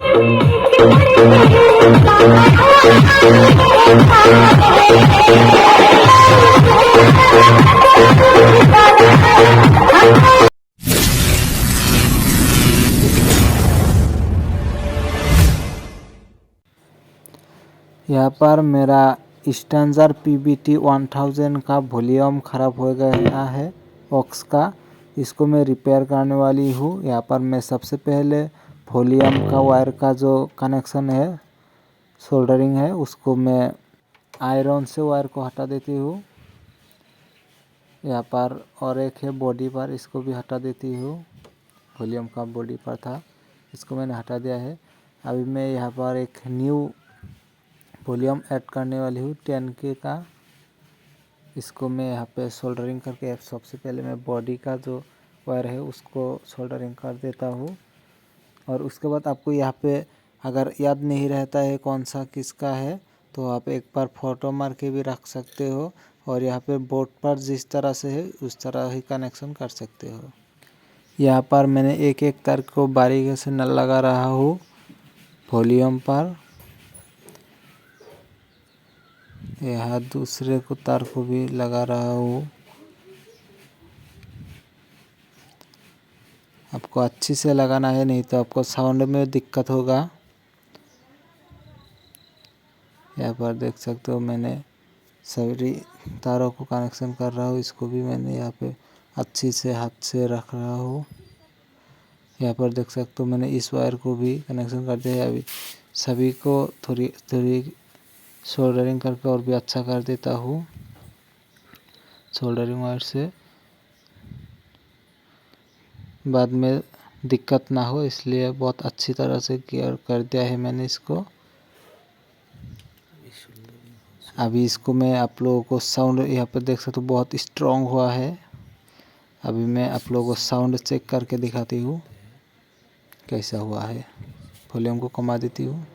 यहाँ पर मेरा स्टैंजर PBT 1000 का वॉल्यूम ख़राब हो गया है ऑक्स का। इसको मैं रिपेयर करने वाली हूँ। यहाँ पर मैं सबसे पहले वॉल्यूम का वायर का जो कनेक्शन है, सोल्डरिंग है, उसको मैं आयरन से वायर को हटा देती हूँ। यहाँ पर और एक है बॉडी पर, इसको भी हटा देती हूँ। वॉल्यूम का बॉडी पर था, इसको मैंने हटा दिया है। अभी मैं यहाँ पर एक न्यू वॉल्यूम ऐड करने वाली हूँ 10K का। इसको मैं यहाँ पे सोल्डरिंग करके सबसे पहले मैं बॉडी का जो वायर है उसको सोल्डरिंग कर देता हूँ। और उसके बाद आपको यहाँ पे अगर याद नहीं रहता है कौन सा किसका है तो आप एक बार फोटो मार के भी रख सकते हो और यहाँ पे बोर्ड पर जिस तरह से है उस तरह ही कनेक्शन कर सकते हो। यहाँ पर मैंने एक एक तार को बारीकी से नल लगा रहा हूँ वॉल्यूम पर। यहाँ दूसरे को तार को भी लगा रहा हूँ। आपको अच्छी से लगाना है, नहीं तो आपको साउंड में दिक्कत होगा। यहाँ पर देख सकते हो मैंने सभी तारों को कनेक्शन कर रहा हूँ। इसको भी मैंने यहाँ पे अच्छी से हाथ से रख रहा हूँ। यहाँ पर देख सकते हो मैंने इस वायर को भी कनेक्शन कर दिया है। अभी सभी को थोड़ी थोड़ी सोल्डरिंग करके और भी अच्छा कर देता हूँ सोल्डरिंग वायर से, बाद में दिक्कत ना हो, इसलिए बहुत अच्छी तरह से केयर कर दिया है मैंने इसको। अभी इसको मैं आप लोगों को साउंड यहाँ पर देख सकते हो बहुत स्ट्रॉन्ग हुआ है। अभी मैं आप लोगों को साउंड चेक करके दिखाती हूँ कैसा हुआ है। वॉल्यूम को कमा देती हूँ।